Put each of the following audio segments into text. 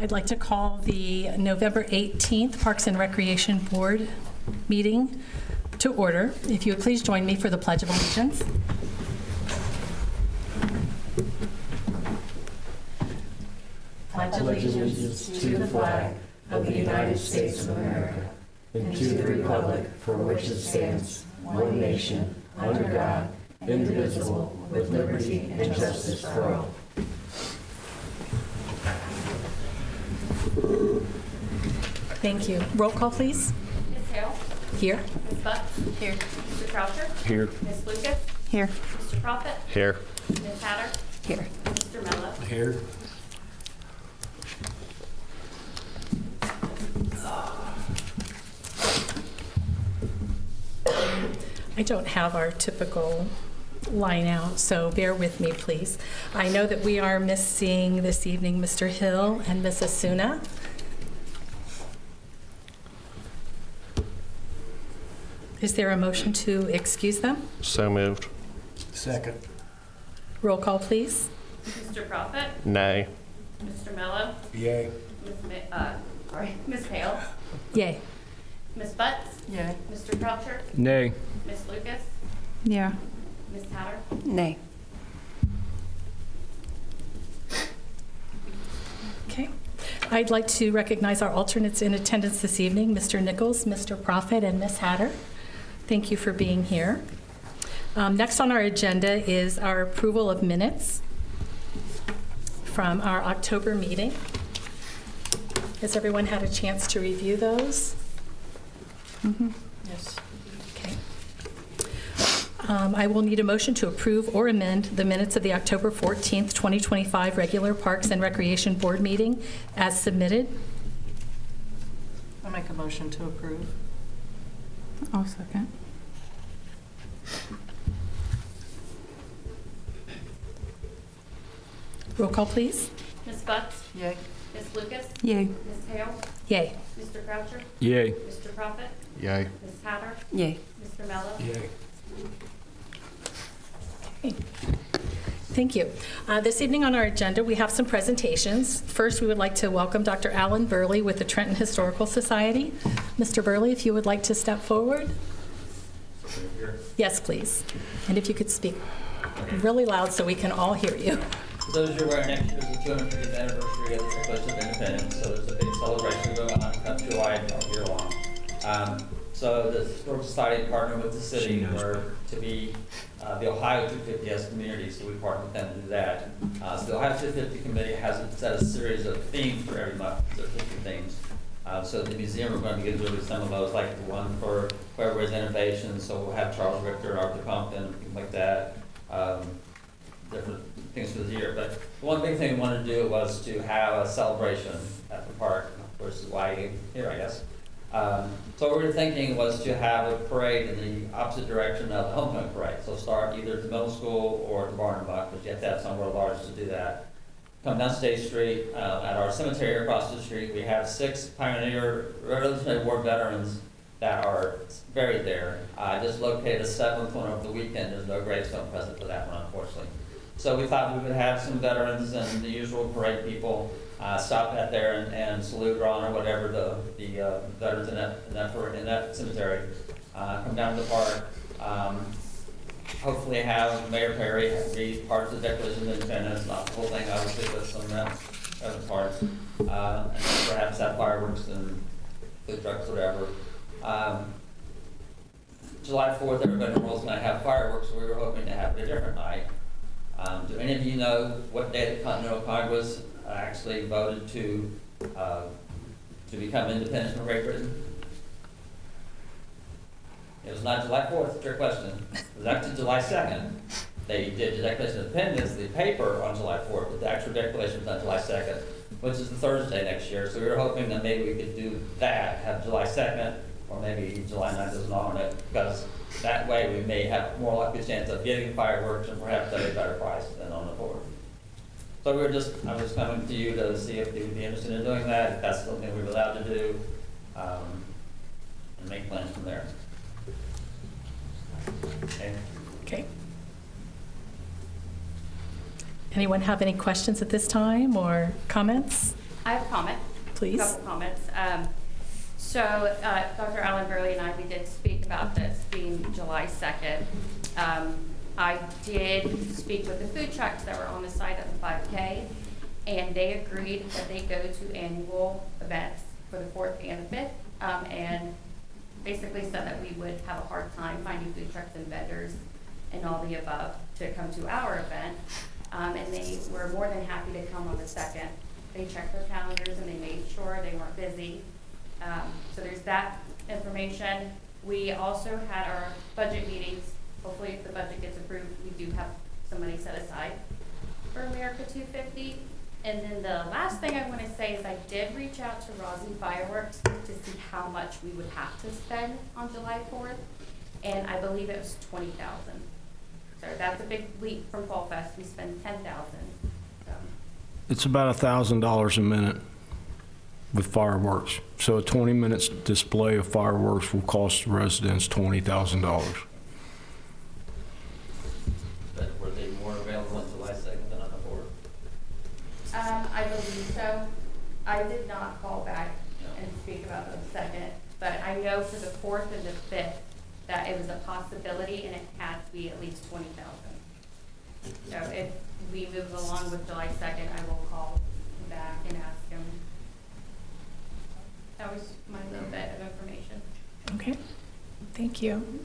I'd like to call the November 18th Parks and Recreation Board meeting to order. If you would please join me for the Pledge of Allegiance. Pledge allegiance to the flag of the United States of America and to the republic for which it stands, one nation, under God, indivisible, with liberty and justice for all. Thank you. Roll call, please. Ms. Hale? Here. Ms. Butts? Here. Mr. Croucher? Here. Ms. Lucas? Here. Mr. Prophet? Here. Ms. Hatter? Here. Mr. Mello? Here. I don't have our typical line out, so bear with me, please. I know that we are missing this evening Mr. Hill and Ms. Asuna. Is there a motion to excuse them? So moved. Second. Roll call, please. Mr. Prophet? Nay. Mr. Mello? Yay. Ms. Hale? Yay. Ms. Butts? Yay. Mr. Croucher? Nay. Ms. Lucas? Yeah. Ms. Hatter? Nay. Okay. I'd like to recognize our alternates in attendance this evening, Mr. Nichols, Mr. Prophet, and Ms. Hatter. Thank you for being here. Next on our agenda is our approval of minutes from our October meeting. Has everyone had a chance to review those? Mm-hmm. Yes. Okay. I will need a motion to approve or amend the minutes of the October 14th, 2025 regular Parks and Recreation Board meeting as submitted. I'll make a motion to approve. I'll second. Roll call, please. Ms. Butts? Yay. Ms. Lucas? Yay. Ms. Hale? Yay. Mr. Croucher? Yay. Mr. Prophet? Yay. Ms. Hatter? Yay. Mr. Mello? Yay. Okay. Thank you. This evening on our agenda, we have some presentations. First, we would like to welcome Dr. Alan Burley with the Trenton Historical Society. Mr. Burley, if you would like to step forward. Yes, please. And if you could speak really loud so we can all hear you. For those who are aware, next year is the 250th anniversary of the Declaration of Independence, so there's a big celebration going on countrywide all year long. So the Historical Society partnered with the city to be the Ohio 250 as community, so we partnered with them to do that. So the Ohio 250 committee has set a series of themes for every month, so 50 themes. So the museum, we're going to get rid of some of those, like the one for Wherever's Innovation, so we'll have Charles Richter, Arthur Compton, things like that. Different things for the year. But the one big thing we wanted to do was to have a celebration at the park, which is why you're here, I guess. So what we were thinking was to have a parade in the opposite direction of the homecoming parade. So start either at the middle school or at the Barn and Buck, but you have to have somewhere large to do that. Come down State Street, at our cemetery across the street, we have 6 Pioneer Revolutionary War veterans that are buried there. I just located a 7th one over the weekend. There's no gravestone present for that one, unfortunately. So we thought we would have some veterans and the usual parade people stop at there and salute or honor whatever the veterans in that cemetery. Come down to the park. Hopefully have Mayor Perry read parts of the Declaration of Independence, not the whole thing, obviously, but some other parts. And perhaps have fireworks and food trucks, whatever. July 4th, everybody in the world's going to have fireworks, so we were hoping to have it a different night. Do any of you know what day the Continental Congress actually voted to become independent from Great Britain? It was not July 4th, trick question. It was actually July 2nd. They did the Declaration of Independence, the paper, on July 4th, but the actual declaration was on July 2nd, which is the Thursday next year. So we were hoping that maybe we could do that, have July 2nd, or maybe July 9th as an alternate, because that way we may have more likely chance of getting fireworks and perhaps at a better price than on the 4th. So I was just coming to you to see if you would be interested in doing that, if that's something we were allowed to do, and make plans from there. Okay. Okay. Anyone have any questions at this time or comments? I have a comment. Please. A couple comments. So Dr. Allen Burley and we did speak about this being July 2nd. I did speak with the food trucks that were on the side of the 5K, and they agreed that they go to annual events for the 4th and the 5th, and basically said that we would have a hard time finding food trucks and vendors and all the above to come to our event, and they were more than happy to come on the 2nd. They checked their calendars and they made sure they weren't busy. So there's that information. We also had our budget meetings. Hopefully if the budget gets approved, we do have some money set aside for America 250. And then the last thing I want to say is I did reach out to Rossi Fireworks to see how much we would have to spend on July 4th. And I believe it was $20,000. So that's a big leap from Fall Fest. We spend $10,000. So. It's about $1,000 a minute with fireworks. So a 20 minutes display of fireworks will cost the residents $20,000. But were they more available on July 2nd than on the 4th? I believe so. I did not call back and speak about the 2nd, but I know for the 4th and the 5th that it was a possibility and it had to be at least $20,000. So if we move along with July 2nd, I will call back and ask him. That was my little bit of information. Okay, thank you.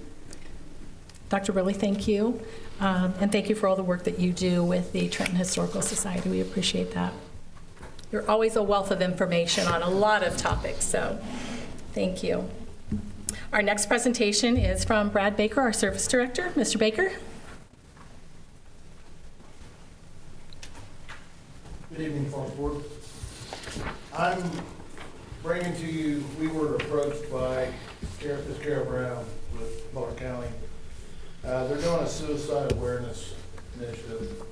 Dr. Burley, thank you. And thank you for all the work that you do with the Trenton Historical Society. We appreciate that. You're always a wealth of information on a lot of topics, so thank you. Our next presentation is from Brad Baker, our Service Director. Mr. Baker. Good evening, Farm Board. I'm bringing to you, we were approached by Ms. Carol Brown with Butler County. They're doing a suicide awareness initiative.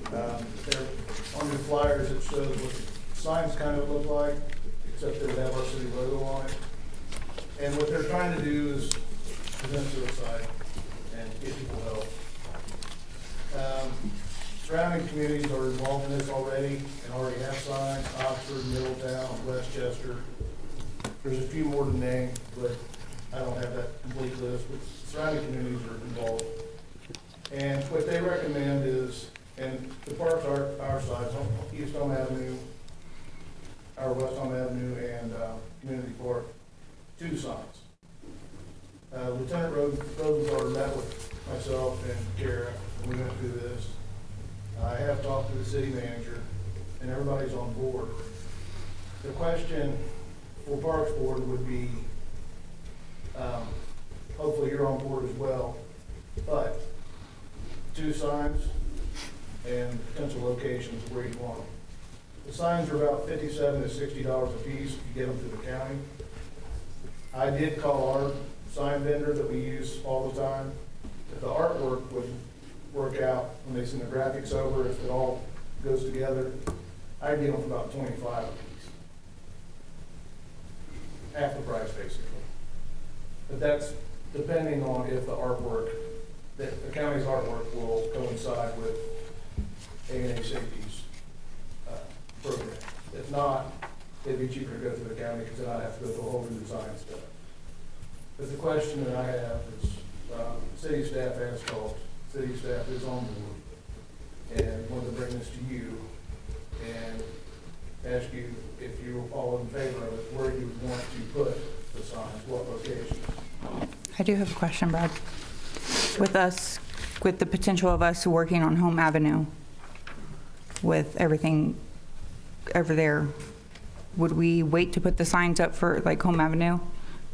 They're on your flyers, it shows what the signs kind of look like, except they would have our city logo on it. And what they're trying to do is prevent suicide and get people help. Surrounding communities are involved in this already and already have signs: Oxford, Middletown, Westchester. There's a few more to name, but I don't have that complete list. But surrounding communities are involved. And what they recommend is, and the parks are our sides, East Home Avenue, our West Home Avenue, and Community Park, 2 signs. Lieutenant Rosenthal met with myself and Kara, and we went through this. I have talked to the city manager, and everybody's on board. The question for Parks Board would be, hopefully you're on board as well, but 2 signs and potential locations where you want them. The signs are about $57 to $60 a piece if you get them through the county. I did call our sign vendor that we use all the time. If the artwork would work out when they send the graphics over, if it all goes together, I'd get them for about $25 a piece. Half the price, basically. But that's depending on if the artwork, the county's artwork will coincide with A&A Safety's program. If not, it'd be cheaper to go through the county because then I'd have to go through a whole new design stuff. But the question that I have is, city staff has called. City staff is on board and wanted to bring this to you and ask you if you're all in favor of it, where you want to put the signs, what locations. I do have a question, Brad. With the potential of us working on Home Avenue, with everything over there, would we wait to put the signs up for like Home Avenue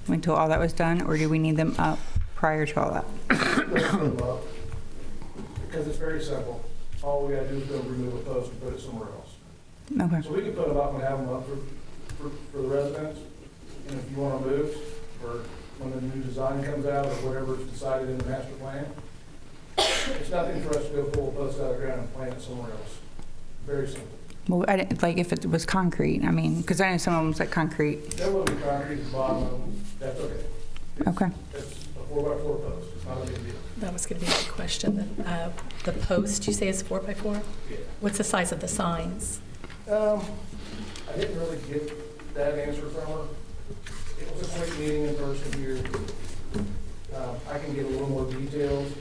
until all that was done, or do we need them up prior to all that? Because it's very simple. All we gotta do is go remove a post and put it somewhere else. Okay. So we can put them up and have them up for the residents. And if you want to move, or when the new design comes out, or whatever is decided in the master plan, it's nothing for us to go pull a post out of the ground and plant it somewhere else. Very simple. Well, I didn't, like if it was concrete, I mean, because I know some of them's like concrete. There will be concrete at the bottom of them. That's okay. Okay. It's a 4x4 post. It's not a big deal. That was going to be a question. The post, you say, is 4x4? Yeah. What's the size of the signs? I didn't really get that answer from her. It was a quick meeting in person here. I can get a little more details.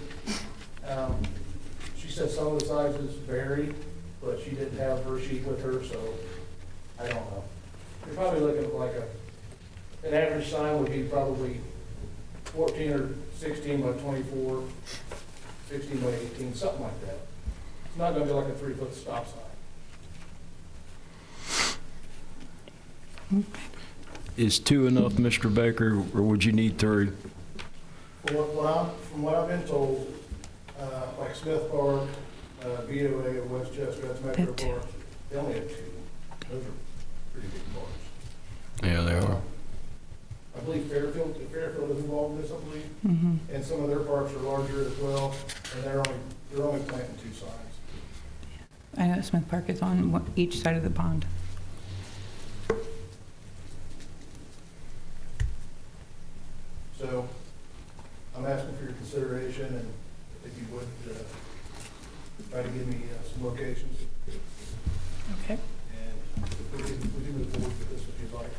She said some of the sizes vary, but she didn't have her sheet with her, so I don't know. You're probably looking at like an average sign would be probably 14 or 16 by 24, 16 by 18, something like that. It's not gonna be like a 3-foot stop sign. Is 2 enough, Mr. Baker, or would you need 3? From what I've been told, like Smith Park, BOA of Westchester, that's Metro Bit. Parks, they only have 2. Those are pretty big parks. Yeah, they are. I believe Fairfield is involved in this, I believe, Mhm. and some of their parks are larger as well, and they're only planting 2 signs. I know Smith Park is on each side of the pond. So I'm asking for your consideration, and if you would, try to give me some locations, Okay. and we can move forward with this if you'd like.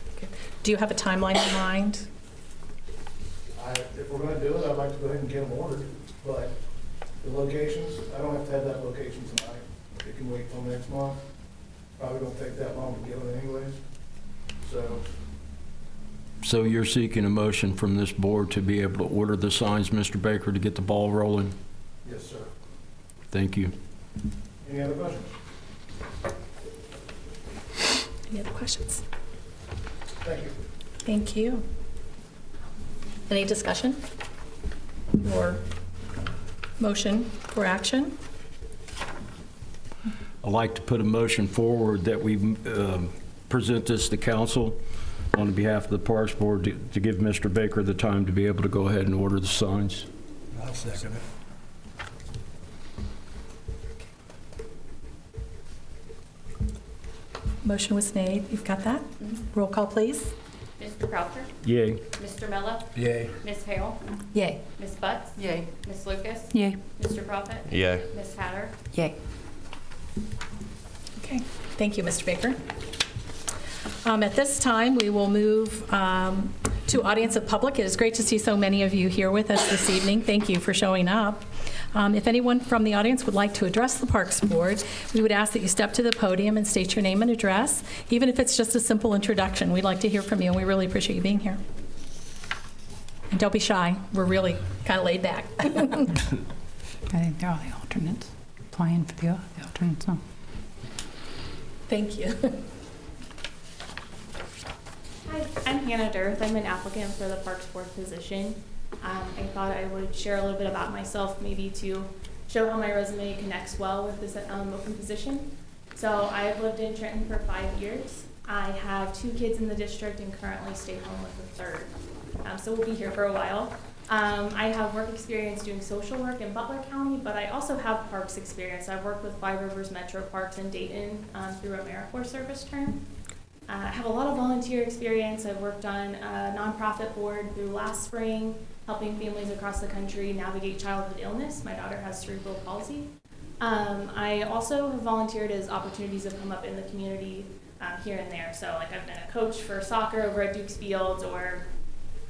Do you have a timeline in mind? If we're gonna do it, I'd like to go ahead and get them ordered, but the locations, I don't have to have that location tonight. It can wait till next month. Probably don't take that long to get them anyways. So you're seeking a motion from this board to be able to order the signs, Mr. Baker, to get the ball rolling? Yes, sir. Thank you. Any other questions? Any other questions? Thank you. Thank you. Any discussion or motion for action? I'd like to put a motion forward that we present this to council on behalf of the Parks Board to give Mr. Baker the time to be able to go ahead and order the signs. I'll second it. Motion was made. You've got that? Roll call, please. Mr. Croucher, Yay. Mr. Mello, Yay. Ms. Hale, Yay. Ms. Butts, Yay. Ms. Lucas, Yay. Mr. Prophet, Yay. Ms. Hatter. Yay. Okay. Thank you, Mr. Baker. At this time, we will move to audience of public. It is great to see so many of you here with us this evening. Thank you for showing up. If anyone from the audience would like to address the Parks Board, we would ask that you step to the podium and state your name and address, even if it's just a simple introduction. We'd like to hear from you, and we really appreciate you being here. And don't be shy. We're really kind of laid back. I think they're all the alternates. Applying for the alternates, no. Thank you. Hi, I'm Hannah Dirth. I'm an applicant for the Parks Board position. I thought I would share a little bit about myself, maybe to show how my resume connects well with this open position. So I've lived in Trenton for 5 years. I have 2 kids in the district and currently stay home with the third. So we'll be here for a while. I have work experience doing social work in Butler County, but I also have parks experience. I've worked with Five Rivers Metro Parks in Dayton through AmeriCorps service term. I have a lot of volunteer experience. I've worked on a nonprofit board through last spring, helping families across the country navigate childhood illness. My daughter has cerebral palsy. I also have volunteered as opportunities have come up in the community here and there. So like I've been a coach for soccer over at Duke's Fields, or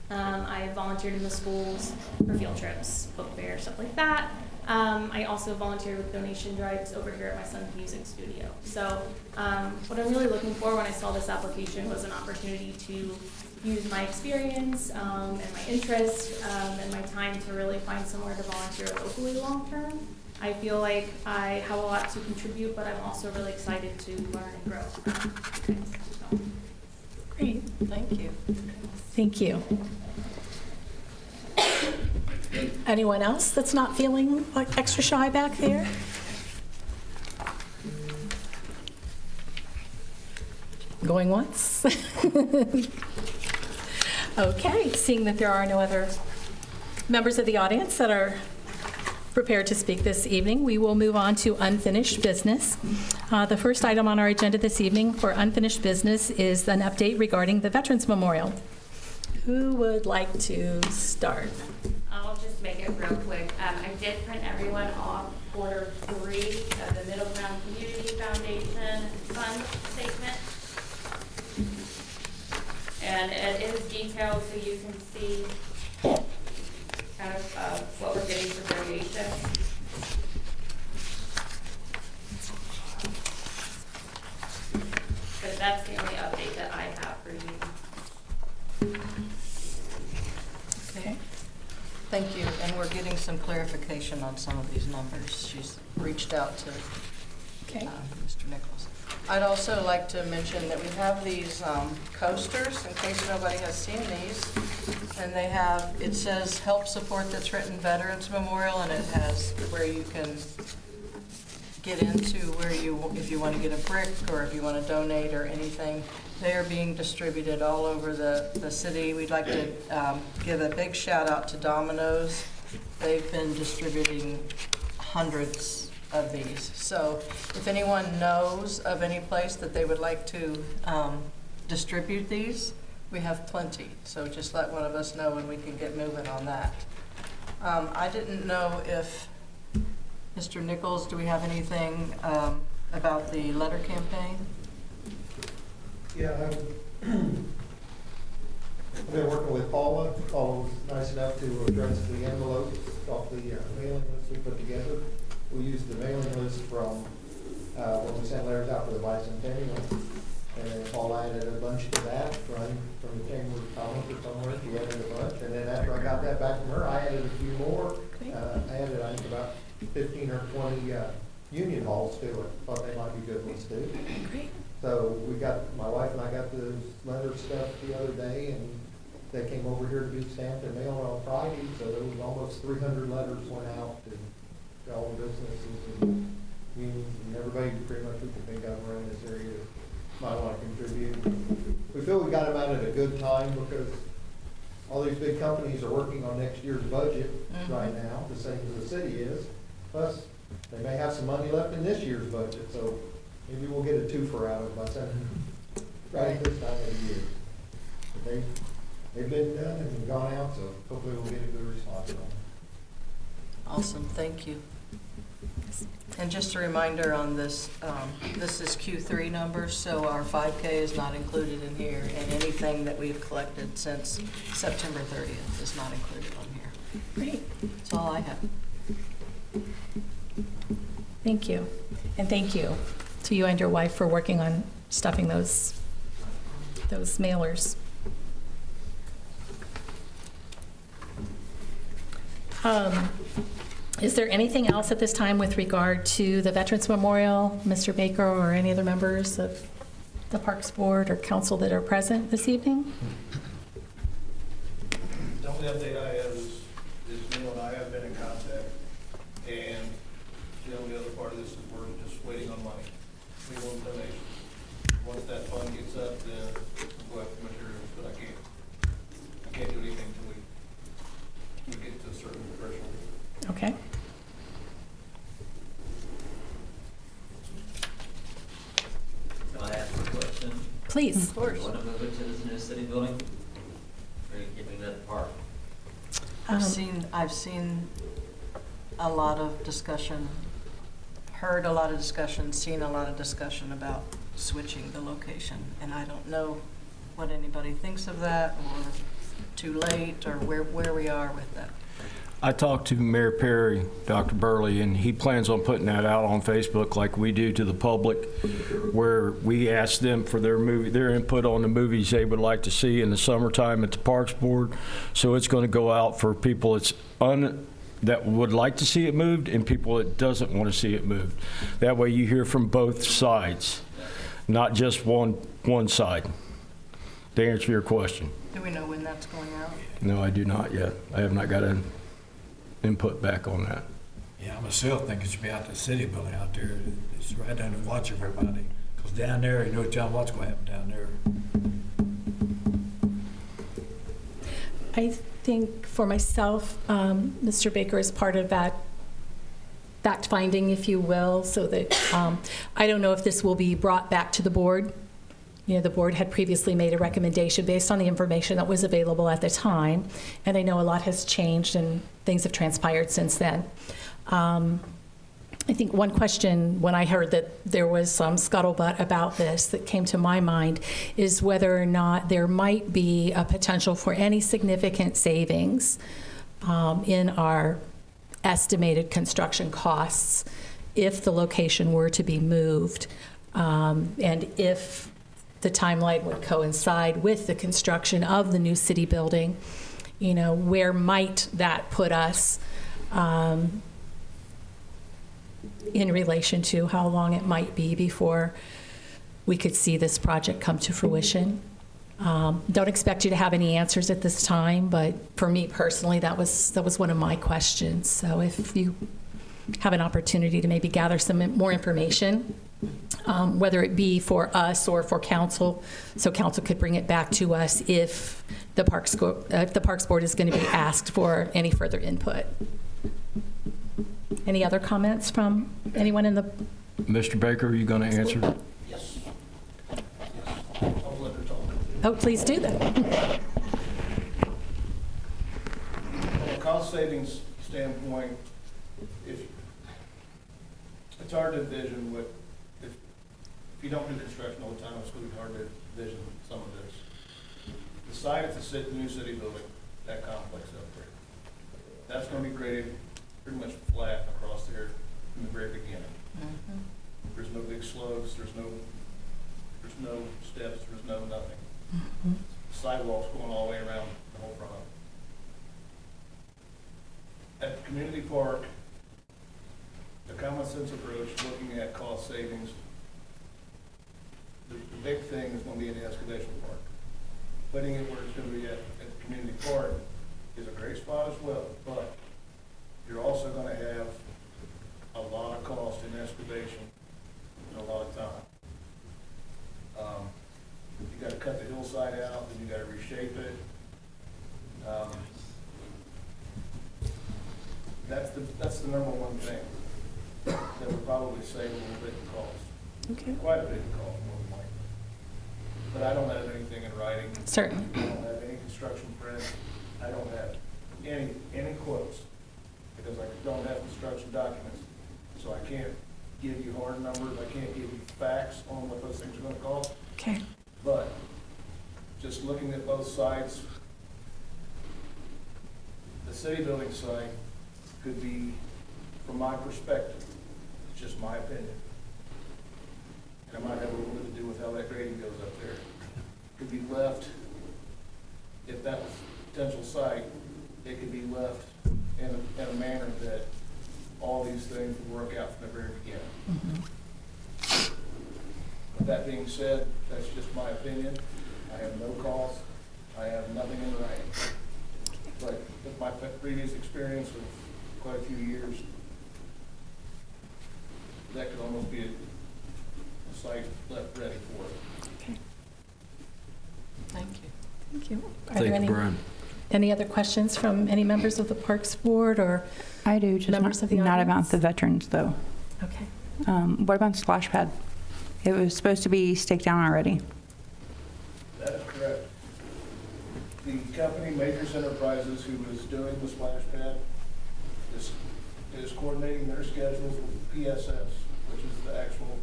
I volunteered in the schools for field trips, book fair, stuff like that. I also volunteered with donation drives over here at my son's music studio. So what I'm really looking for when I saw this application was an opportunity to use my experience and my interest and my time to really find somewhere to volunteer locally long term. I feel like I have a lot to contribute, but I'm also really excited to learn and grow. So. Great. Thank you. Thank you. Anyone else that's not feeling like extra shy back there? Going once? Okay, seeing that there are no other members of the audience that are prepared to speak this evening, we will move on to unfinished business. The first item on our agenda this evening for unfinished business is an update regarding the Veterans Memorial. Who would like to start? I'll just make it real quick. I did print everyone off quarter 3 of the Middle Ground Community Foundation Fund statement. And it is detailed so you can see kind of what we're getting for variation. But that's the only update that I have for you. Okay. Thank you, and we're getting some clarification on some of these numbers. She's reached out to Okay. Mr. Nichols. I'd also like to mention that we have these coasters, in case nobody has seen these. And they have, it says, help support the Trenton Veterans Memorial, and it has where you can get into where you, if you want to get a brick or if you want to donate or anything. They are being distributed all over the city. We'd like to give a big shout out to Domino's. They've been distributing hundreds of these. So if anyone knows of any place that they would like to distribute these, we have plenty. So just let one of us know and we can get moving on that. I didn't know if, Mr. Nichols, do we have anything about the letter campaign? Yeah, I've been working with Paula. Paula was nice enough to address the envelopes off the mailing list we put together. We used the mailing list from when we sent letters out for the bicentennial. And then Paula added a bunch to that from the Chamber of Commerce or somewhere. She added a bunch. And then after I got that back from her, I added a few more. I added, I think, about 15 or 20 union halls to it. Thought they might be good ones too. Great. So we got, my wife and I got the letter stuff the other day, and they came over here to be stamped and mailed on Friday, so there was almost 300 letters went out to all the businesses and unions and everybody pretty much we can think of around this area that might want to contribute. We feel we got them out at a good time because all these big companies are working on next year's budget right now, the same as the city is. Plus, they may have some money left in this year's budget, so maybe we'll get a twofer out of it by sending right at this time of the year. But they've been done and gone out, so hopefully we'll get a good response on them. Awesome, thank you. And just a reminder on this, this is Q3 numbers, so our 5K is not included in here, and anything that we've collected since September 30th is not included on here. Great. That's all I have. Thank you. And thank you to you and your wife for working on stuffing those mailers. Is there anything else at this time with regard to the Veterans Memorial, Mr. Baker, or any other members of the Parks Board or Council that are present this evening? The only update I have is Neil and I have been in contact, and the only other part of this is we're just waiting on money. We want donations. Once that fund gets up, then we'll go after materials, but I can't do anything until we get to a certain threshold. Okay. Can I ask a question? Please. Of course. You want to move it to this new city building? Or are you keeping it at the park? I've seen a lot of discussion, heard a lot of discussion, seen a lot of discussion about switching the location. And I don't know what anybody thinks of that, or too late, or where we are with that. I talked to Mayor Perry, Dr. Burley, and he plans on putting that out on Facebook like we do to the public, where we ask them for their input on the movies they would like to see in the summertime at the Parks Board. So it's going to go out for people that would like to see it moved and people that doesn't want to see it moved. That way you hear from both sides, not just one side. To answer your question. Do we know when that's going out? No, I do not yet. I have not got an input back on that. Yeah, I myself think it should be out the city building out there. It's right down to watch everybody. Because down there, you know John, what's going to happen down there. I think for myself, Mr. Baker is part of that fact-finding, if you will, so that I don't know if this will be brought back to the board. You know, the board had previously made a recommendation based on the information that was available at the time, and I know a lot has changed and things have transpired since then. I think one question, when I heard that there was some scuttlebutt about this, that came to my mind is whether or not there might be a potential for any significant savings in our estimated construction costs if the location were to be moved, and if the timeline would coincide with the construction of the new city building. You know, where might that put us in relation to how long it might be before we could see this project come to fruition? Don't expect you to have any answers at this time, but for me personally, that was one of my questions. So if you have an opportunity to maybe gather some more information, whether it be for us or for council, so council could bring it back to us if the Parks Board is going to be asked for any further input. Any other comments from anyone in the? Mr. Baker, are you going to answer? Yes. I'll let her talk. Oh, please do that. From a cost savings standpoint, it's hard to envision what, if you don't do construction all the time, it's going to be hard to envision some of this. The site at the new city building, that complex up there, that's going to be graded pretty much flat across there from the very beginning. Mhm. There's no big slopes, there's no steps, there's no nothing. Mm-hmm. Sidewalks going all the way around the whole front. At the community park, the common sense approach, looking at cost savings, the big thing is going to be in the excavation park. Putting it where it's going to be at the community park is a great spot as well, but you're also going to have a lot of cost in excavation and a lot of time. You got to cut the hillside out, then you got to reshape it. That's the number one thing that would probably save a little bit in cost. Okay. Quite a bit in cost, more than likely. But I don't have anything in writing. Certainly. I don't have any construction prints. I don't have any quotes, because I don't have construction documents. So I can't give you hard numbers. I can't give you facts on what those things are going to cost. Okay. But just looking at both sites, the city building site could be, from my perspective, it's just my opinion, and it might have a little bit to do with how that grading goes up there, could be left, if that was a potential site, it could be left in a manner that all these things would work out from the very beginning. Mm-hmm. With that being said, that's just my opinion. I have no cost. I have nothing in writing. But with my previous experience of quite a few years, that could almost be a site left ready for it. Okay. Thank you. Thank you. Are Thank there you, any, Brian. any other questions from any members of the Parks Board or? I do, just Members of the not about audience? the veterans, though. Okay. What about the splash pad? It was supposed to be staked down already. That is correct. The company, Majors Enterprises, who was doing the splash pad, is coordinating their schedules with PSS, which is the actual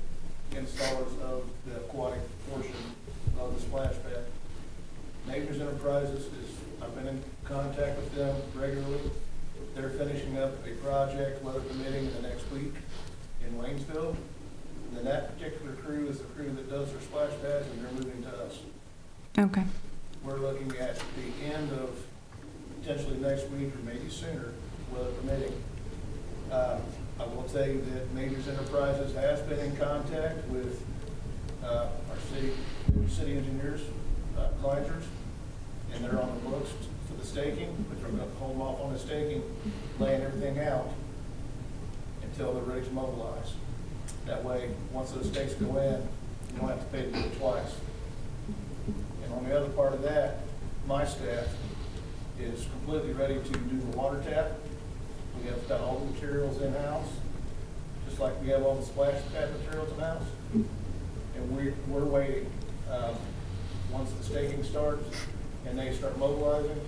installers of the aquatic portion of the splash pad. Majors Enterprises I've been in contact with them regularly. They're finishing up a project, weather permitting, in the next week in Waynesville. And then that particular crew is the crew that does their splash pads, and they're moving to us. Okay. We're looking at the end of potentially next week or maybe sooner, weather permitting. I will tell you that Majors Enterprises has been in contact with our city engineers, Kleingers, and they're on the books for the staking, but they're going to hold off on the staking, laying everything out until they're ready to mobilize. That way, once those stakes go in, you don't have to pay the bill twice. And on the other part of that, my staff is completely ready to do the water tap. We have got all the materials in-house, just like we have all the splash pad materials in-house. And we're waiting. Once the staking starts and they start mobilizing,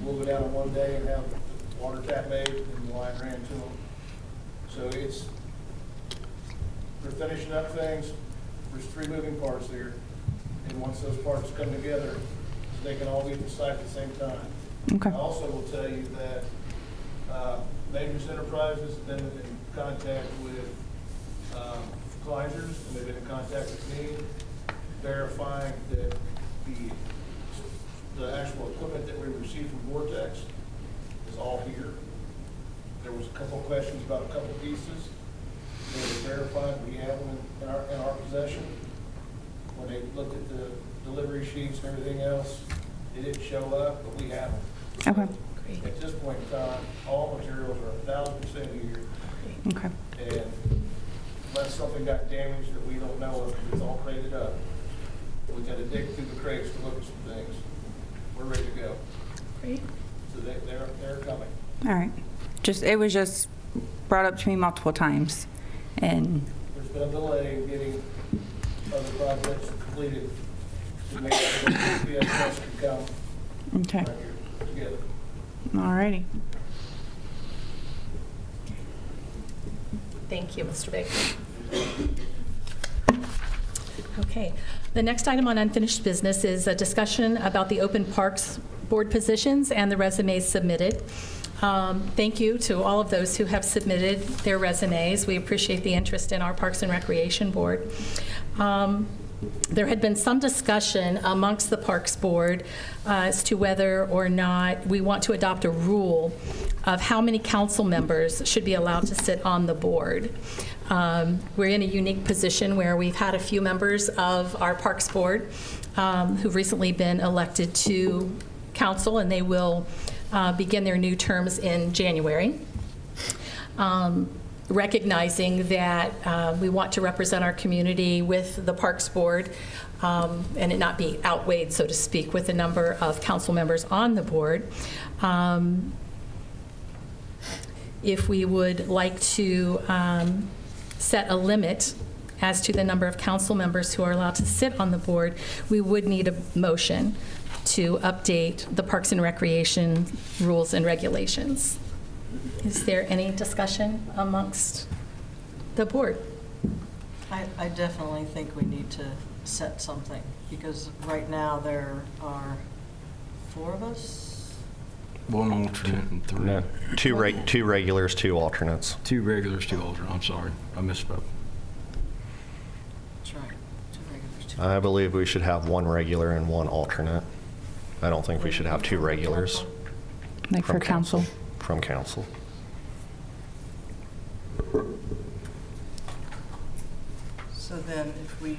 we'll go down in one day and have the water tap made and the line ran to them. So We're finishing up things. There's 3 moving parts there. And once those parts come together, they can all be at the site at the same time. Okay. I also will tell you that Majors Enterprises have been in contact with Kleisers, and they've been in contact with me, verifying that the actual equipment that we received from Vortex is all here. There was a couple questions about a couple pieces. They were verified, we have them in our possession. When they looked at the delivery sheets and everything else, it didn't show up, but we have them. Okay. At this point in time, all materials are 1,000% here, Okay. and unless something got damaged that we don't know of, it's all crated up. We got to dig through the crates to look at some things. We're ready to go. Great. So they're coming. All right. It was just brought up to me multiple times, and There's been a delay in getting other projects completed to make sure that the PSS can come okay. right here together. All righty. Thank you, Mr. Baker. Okay. The next item on unfinished business is a discussion about the open parks board positions and the resumes submitted. Thank you to all of those who have submitted their resumes. We appreciate the interest in our Parks and Recreation Board. There had been some discussion amongst the Parks Board as to whether or not we want to adopt a rule of how many council members should be allowed to sit on the board. We're in a unique position where we've had a few members of our Parks Board who've recently been elected to council, and they will begin their new terms in January. Recognizing that we want to represent our community with the Parks Board and it not be outweighed, so to speak, with the number of council members on the board. If we would like to set a limit as to the number of council members who are allowed to sit on the board, we would need a motion to update the Parks and Recreation rules and regulations. Is there any discussion amongst the board? I definitely think we need to set something, because right now there are 4 of us. One alternate and 3. No, two regulars, 2 alternates. 2 regulars, 2 alternates. I'm sorry, I misspoke. That's right, 2 regulars, 2. I believe we should have 1 regular and 1 alternate. I don't think we should have 2 regulars. Like for council? From council. So then if we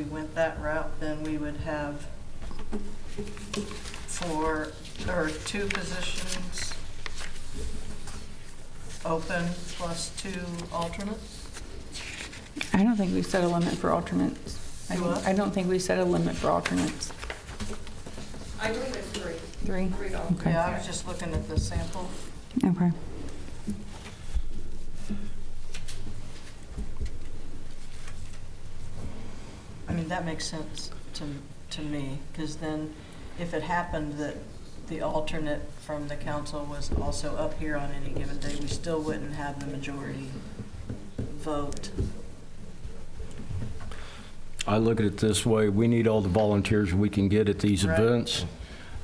went that route, then we would have 2 positions open plus 2 alternates? I don't think we set a limit for alternates. I don't think we set a limit for alternates. I believe it's 3. 3? 3 dollars. Okay. Yeah, I was just looking at the sample. Okay. I mean, that makes sense to me, because then if it happened that the alternate from the council was also up here on any given day, we still wouldn't have the majority vote. I look at it this way, we need all the volunteers we can get at these Right. events.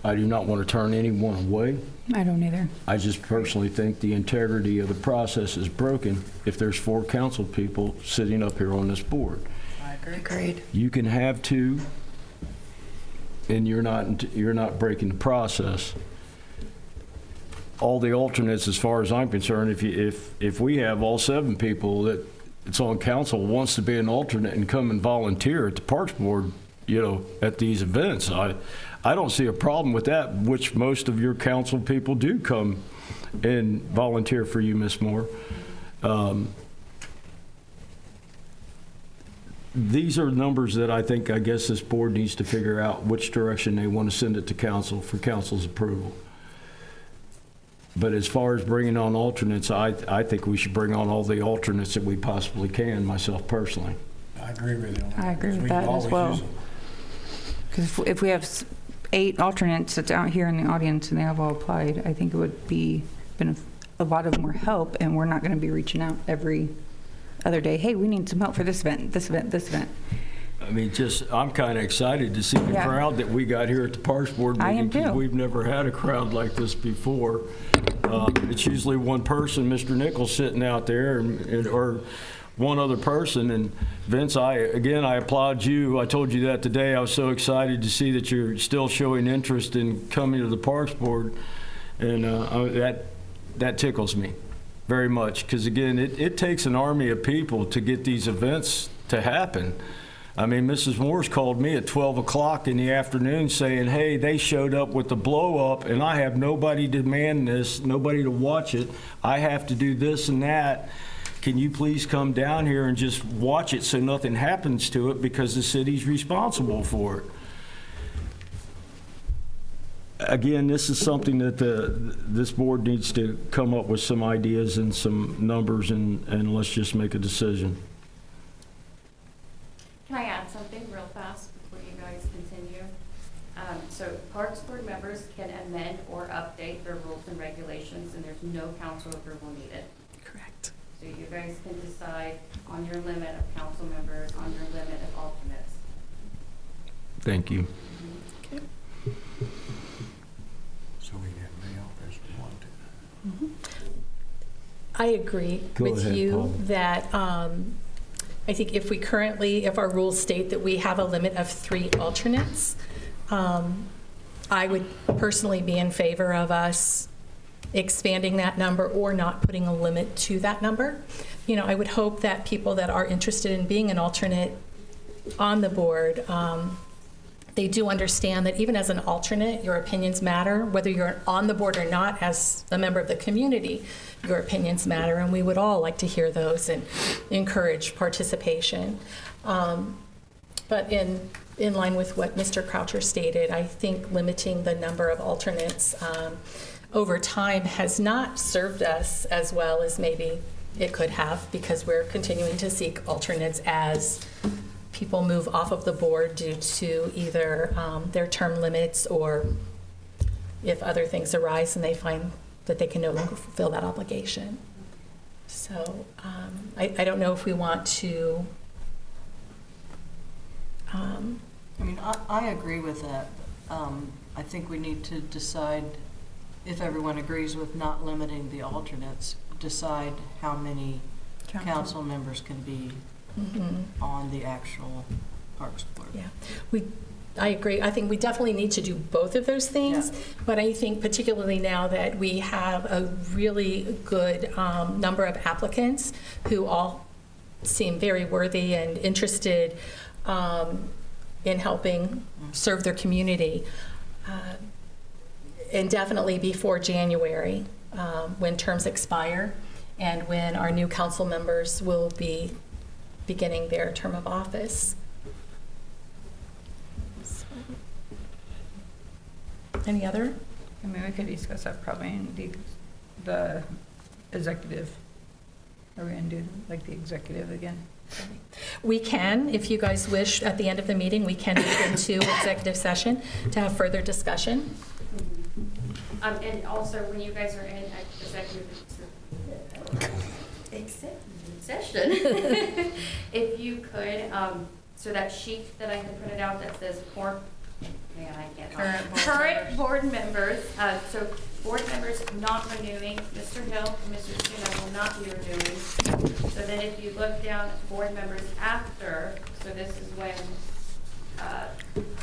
I do not want to turn anyone away. I don't either. I just personally think the integrity of the process is broken if there's 4 council people sitting up here on this board. I agree. Agreed. You can have 2, and you're not breaking the process. All the alternates, as far as I'm concerned, if we have all 7 people that it's on council wants to be an alternate and come and volunteer at the Parks Board, at these events, I don't see a problem with that, which most of your council people do come and volunteer for you, Ms. Moore. These are numbers that I guess this board needs to figure out which direction they want to send it to council for council's approval. But as far as bringing on alternates, I think we should bring on all the alternates that we possibly can, myself personally. I agree with you on that. I agree with We that can as always well. use them. Because if we have 8 alternates that's out here in the audience and they have all applied, I think it would be a lot of more help, and we're not going to be reaching out every other day, hey, we need some help for this event, this event, this event. I mean, I'm kind of excited to see the Yeah. crowd that we got here at the Parks Board I meeting. am too. Because we've never had a crowd like this before. It's usually one person, Mr. Nichols, sitting out there, or one other person. And Vince, I applaud you. I told you that today. I was so excited to see that you're still showing interest in coming to the Parks Board. And that tickles me very much. Because again, it takes an army of people to get these events to happen. I mean, Mrs. Morris called me at 12 o'clock in the afternoon saying, hey, they showed up with the blow up and I have nobody to man this, nobody to watch it. I have to do this and that. Can you please come down here and just watch it so nothing happens to it because the city's responsible for it? Again, this is something that this board needs to come up with some ideas and some numbers and let's just make a decision. Can I add something real fast before you guys continue? So Parks Board members can amend or update their rules and regulations, and there's no council approval needed. Correct. So you guys can decide on your limit of council members, on your limit of alternates. Thank you. Okay. So we get mail if we want to. I agree Go with ahead, you Paul. that I think if our rules state that we have a limit of 3 alternates, I would personally be in favor of us expanding that number or not putting a limit to that number. You know, I would hope that people that are interested in being an alternate on the board, they do understand that even as an alternate, your opinions matter, whether you're on the board or not as a member of the community. Your opinions matter, and we would all like to hear those and encourage participation. But in line with what Mr. Croucher stated, I think limiting the number of alternates over time has not served us as well as maybe it could have, because we're continuing to seek alternates as people move off of the board due to either their term limits or if other things arise and they find that they can no longer fulfill that obligation. So I don't know if we want to. I mean, I agree with that. I think we need to decide, if everyone agrees with not limiting the alternates, decide how many council members can be on the actual Parks Board. Yeah, I agree. I think we definitely need to do both of those things, but I think particularly now that we have a really good number of applicants who all seem very worthy and interested in helping serve their community, and definitely before January, when terms expire and when our new council members will be beginning their term of office. Any other? I mean, we could discuss that probably in the executive. Are we going to do like the executive again? We can, if you guys wish, at the end of the meeting, we can move into executive session to have further discussion. And also, when you guys are in executive session, if you could, so that sheet that I had printed out that says current board members, so board members not renewing, Mr. Hill and Mr. Tuna will not be renewing. So then if you look down at board members after, so this is when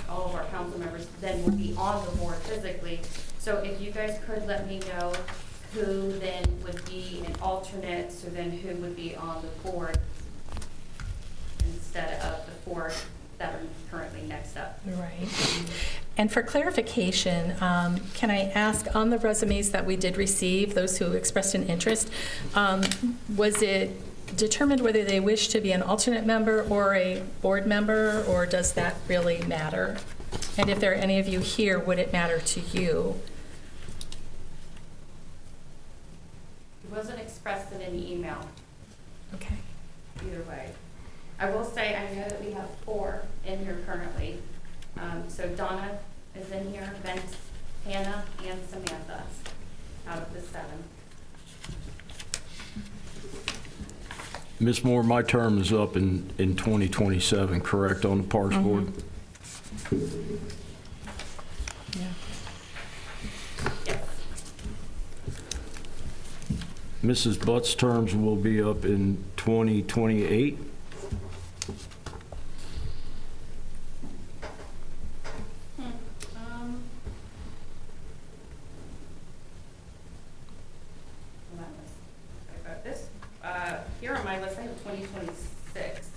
all of our council members then will be on the board physically. So if you guys could let me know who then would be an alternate, so then who would be on the board instead of the 4 that are currently next up. Right. And for clarification, can I ask, on the resumes that we did receive, those who expressed an interest, was it determined whether they wish to be an alternate member or a board member, or does that really matter? And if there are any of you here, would it matter to you? It wasn't expressed in an email. Okay. Either way. I will say, I know that we have 4 in here currently. So Donna is in here, Vince, Hannah, and Samantha out of the 7. Ms. Moore, my term is up in 2027, correct, on the Parks Board? Mrs. Butt's terms will be up in 2028. I got this. Here on my list, I have 2026.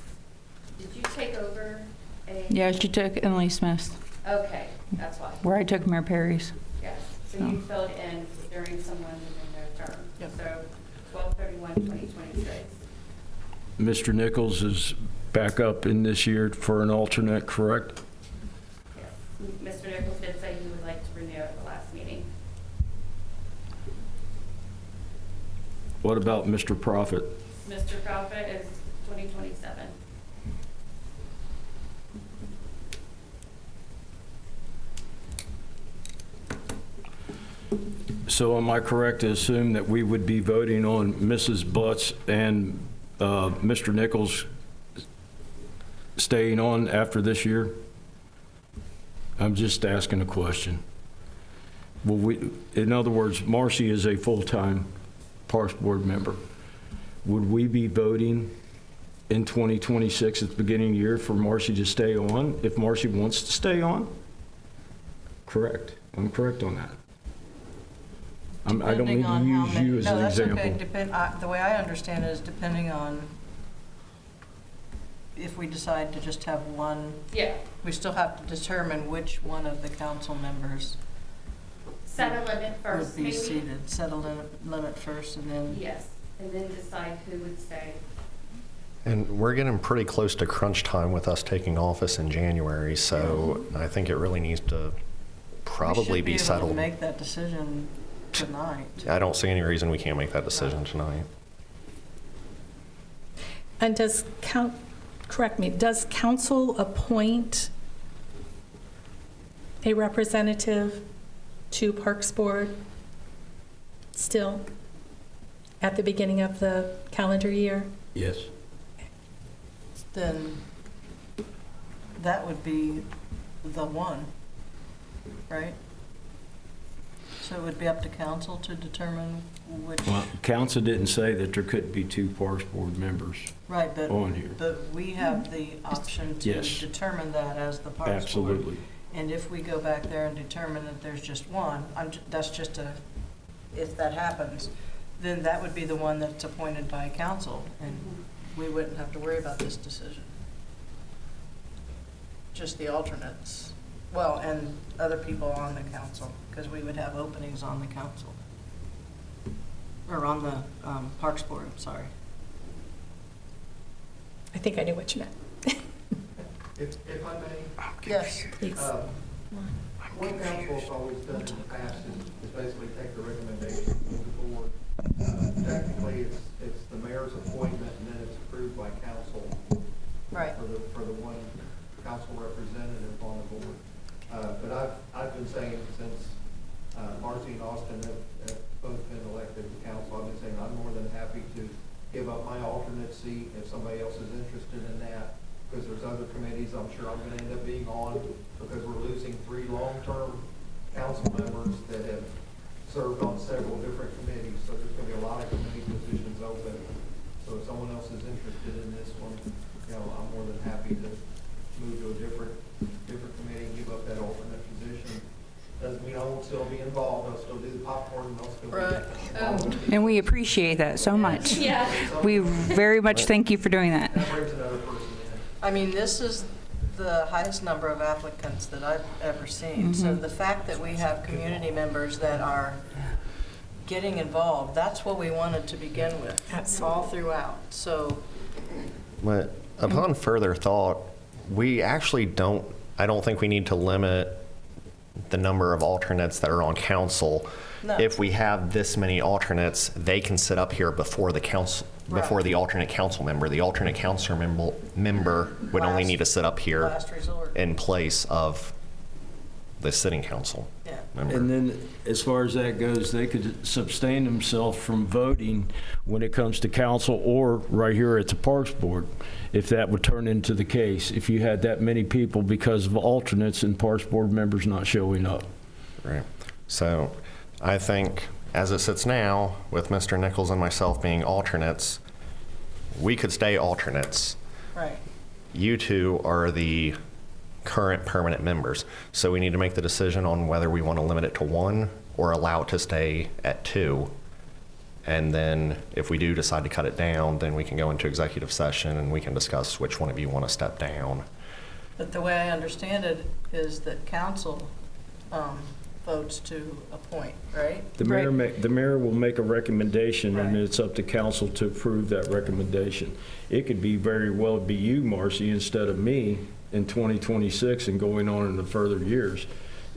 Did you take over a? Yeah, she took Emily Smith's, Okay, that's why. where I took Mayor Perry's. Yes, so you filled in during someone in their term. Yep. So 12/31/2026. Mr. Nichols is back up in this year for an alternate, correct? Yes. Mr. Nichols did say he would like to renew at the last meeting. What about Mr. Prophet? Mr. Profit is 2027. So am I correct to assume that we would be voting on Mrs. Butts and Mr. Nichols staying on after this year? I'm just asking a question. Will we, in other words, Marcy is a full-time Parks Board member. Would we be voting in 2026 at the beginning of the year for Marcy to stay on, if Marcy wants to stay on? Correct. I'm correct on that. I don't Depending need to on how use many- you as no, an that's okay. example. The way I understand it is depending on if we decide to just have one, Yeah, we still have to determine which one of the council members set a limit would first, be maybe. seated. Set a limit first and then, Yes, and then decide who would stay. And we're getting pretty close to crunch time with us taking office in January, so I think it really needs to probably be we should be able to settled. make that decision tonight. I don't see any reason we can't make that decision tonight. And correct me, does council appoint a representative to Parks Board still at the beginning of the calendar year? Yes. Then that would be the one, right? So it would be up to council to determine which, Well, council didn't say that there couldn't be two Parks Board members right, but, on here. but we have the option to Yes. determine that as the Parks Board. Absolutely. And if we go back there and determine that there's just one, that's just a, if that happens, then that would be the one that's appointed by council, and we wouldn't have to worry about this decision. Just the alternates, well, and other people on the council, because we would have openings on the council. Or on the Parks Board, I'm sorry. I think I knew what you meant. If I may, Yes. Please. what council's always done in the past is basically take the recommendation of the board. Technically, it's the mayor's appointment, and then it's approved by council Right. for the one council representative on the board. But I've been saying since Marcy and Austin have both been elected to council, I've been saying I'm more than happy to give up my alternate seat if somebody else is interested in that, because there's other committees I'm sure I'm gonna end up being on, because we're losing 3 long-term council members that have served on several different committees, so there's gonna be a lot of committee positions open. So if someone else is interested in this one, I'm more than happy to move to a different committee and give up that alternate position. Doesn't mean I won't still be involved, I'll still do the popcorn, and I'll still Right. be involved. And we appreciate that so much. Yeah. We very much thank you for doing that. That brings another person in. I mean, this is the highest number of applicants that I've ever seen. So the fact that we have community members that are getting involved, that's what we wanted to begin with, all throughout. So, But upon further thought, we actually I don't think we need to limit the number of alternates that are on council. No. If we have this many alternates, they can sit up here before the council, before Right. the alternate council member. The alternate council member would only Last- need to sit up here last resort. in place of the sitting council Yeah. member. And then, as far as that goes, they could sustain themselves from voting when it comes to council or right here at the Parks Board, if that would turn into the case, if you had that many people because of alternates and Parks Board members not showing up. Right. So I think as it sits now, with Mr. Nichols and myself being alternates, we could stay alternates. Right. You two are the current permanent members. So we need to make the decision on whether we want to limit it to 1 or allow it to stay at 2. And then if we do decide to cut it down, then we can go into executive session and we can discuss which one of you want to step down. But the way I understand it is that council votes to appoint, right? The mayor will make a recommendation, and Right. it's up to council to approve that recommendation. It could be very well be you, Marcy, instead of me in 2026 and going on in the further years,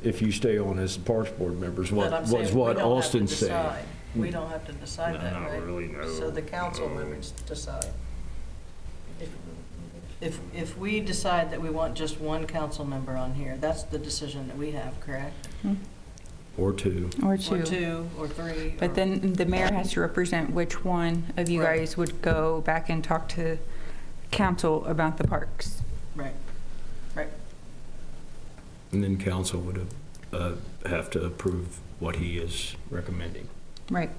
if you stay on as the Parks Board members, But I'm was saying we what don't have to Austin's saying. decide. We don't have to decide that, not right? really, no. So the council members decide. If we decide that we want just one council member on here, that's the decision that we have, correct? Or 2. Or Or 2. 2, or 3. But or- then the mayor has to represent which one of you Right. guys would go back and talk to council about the parks. Right, right. And then council would have to approve what he is recommending. Right.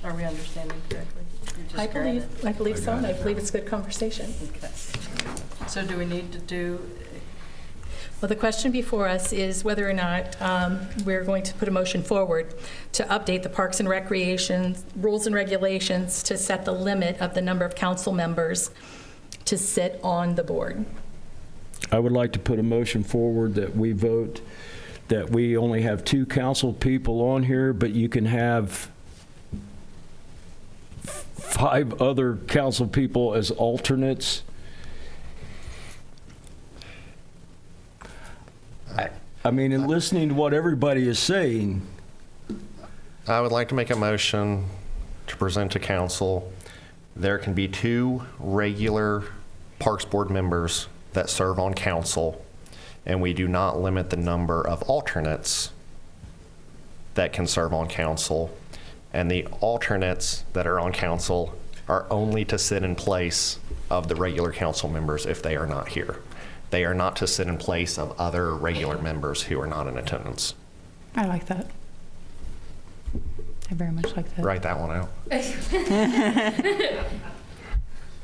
Are we understanding correctly? You just grabbed it. I believe so, and I I got it. believe it's good conversation. Okay. So do we need to do, Well, the question before us is whether or not we're going to put a motion forward to update the Parks and Recreation rules and regulations to set the limit of the number of council members to sit on the board. I would like to put a motion forward that we vote that we only have 2 council people on here, but you can have 5 other council people as alternates. I mean, in listening to what everybody is saying, I would like to make a motion to present to council. There can be 2 regular Parks Board members that serve on council, and we do not limit the number of alternates that can serve on council. And the alternates that are on council are only to sit in place of the regular council members if they are not here. They are not to sit in place of other regular members who are not in attendance. I like that. I very much like that. Write that one out.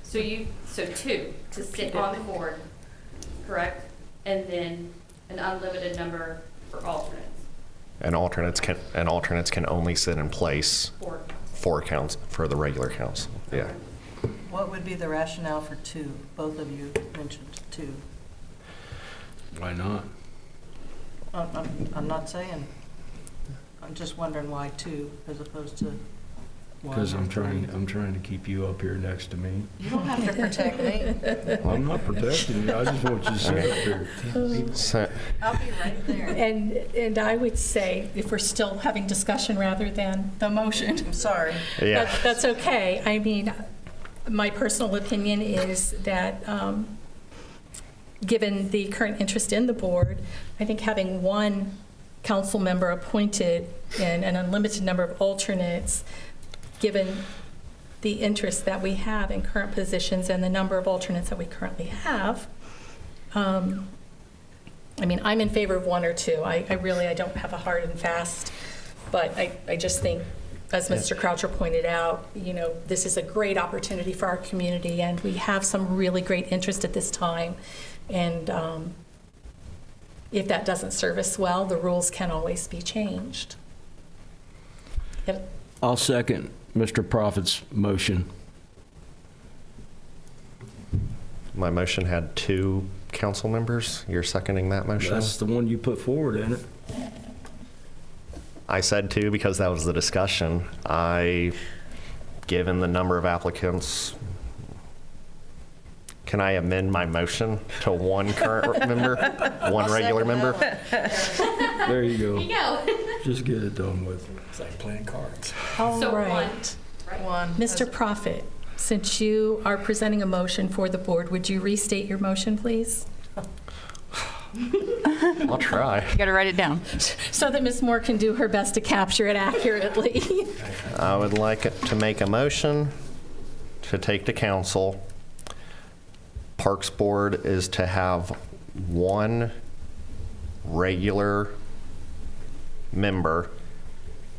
So 2 to sit on the board, correct? And then an unlimited number for alternates, And alternates can only sit in place for for the regular council. Yeah. what would be the rationale for 2? Both of you mentioned 2. why not? I'm not saying, I'm just wondering why 2 as opposed to 1. Because or I'm 3. trying to keep you up here next to me. You don't have to protect me. I'm not protecting you, I just want you to sit up here. So, I'll be right there. And I would say, if we're still having discussion rather than the motion, I'm sorry. yeah. that's okay. I mean, my personal opinion is that, given the current interest in the board, I think having 1 council member appointed and an unlimited number of alternates, given the interest that we have in current positions and the number of alternates that we currently have, I mean, I'm in favor of 1 or 2. I don't have a hard and fast, but I just think, as Mr. Croucher pointed out, this is a great opportunity for our community, and we have some really great interest at this time. And if that doesn't serve us well, the rules can always be changed. Yep. I'll second Mr. Prophet's motion. My motion had 2 council members. You're seconding that motion? That's the one you put forward, ain't it? I said 2 because that was the discussion. Given the number of applicants, can I amend my motion to 1 current member, 1 regular member? There you go. There you go. Just get it done with. It's like playing cards. All So right. 1. Mr. Prophet, since you are presenting a motion for the board, would you restate your motion, please? I'll try. You got to write it down. So that Ms. Moore can do her best to capture it accurately. I would like it to make a motion to take to council. Parks Board is to have one regular member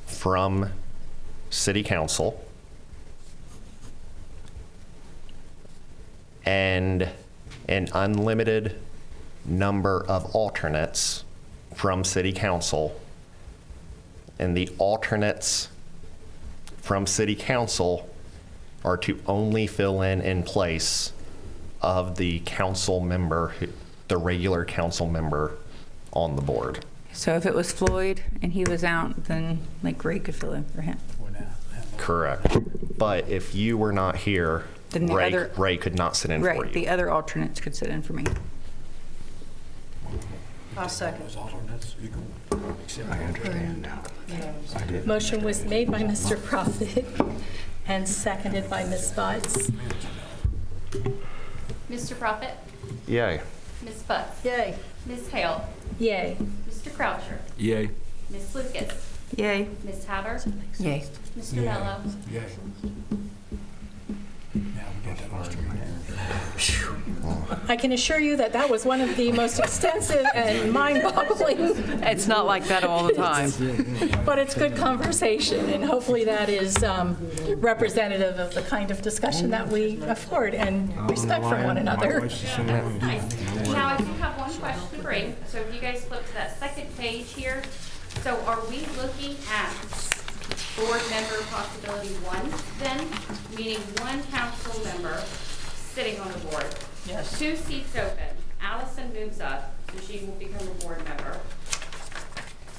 from City Council and an unlimited number of alternates from City Council. And the alternates from City Council are to only fill in place of the council member, the regular council member on the board. So if it was Floyd and he was out, then like Ray could fill in for him. Correct. But if you were not here, Then the other- Ray could not sit in for Right, you. the other alternates could sit in for me. I'll second. Those alternates, you can accept it. Motion was made by Mr. Prophet and seconded by Ms. Butts. Mr. Prophet, Yay. Ms. Butts, Yay. Ms. Hale, Yay. Mr. Croucher, Yay. Ms. Lucas, Yay. Ms. Hatter, Yay. Mr. Yay. Mello. Yay. Now we get that all straight. I can assure you that that was one of the most extensive and mind-boggling, It's not like that all the time. but it's good conversation, and hopefully that is representative of the kind of discussion that we afford and respect from one another. Now, I do have one question to bring, so if you guys flip to that second page here. So are we looking at board member possibility one then? Meaning one council member sitting on the board. Yes. 2 seats open. Allison moves up, so she will become a board member.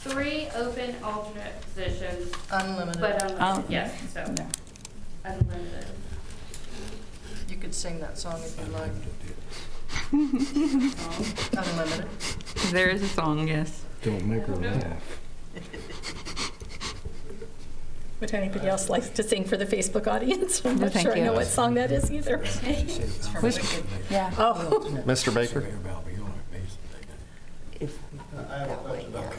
3 open alternate positions, Unlimited. but unlimited, Oh, yes, so Yeah. unlimited. You could sing that song if you like. Unlimited. There is a song, yes. Don't make her laugh. Would anybody else like to sing for the Facebook audience? I'm not Thank sure I you. know what song that is either. It's from Wicked. Yeah. Oh, Mr. Baker? I have a question about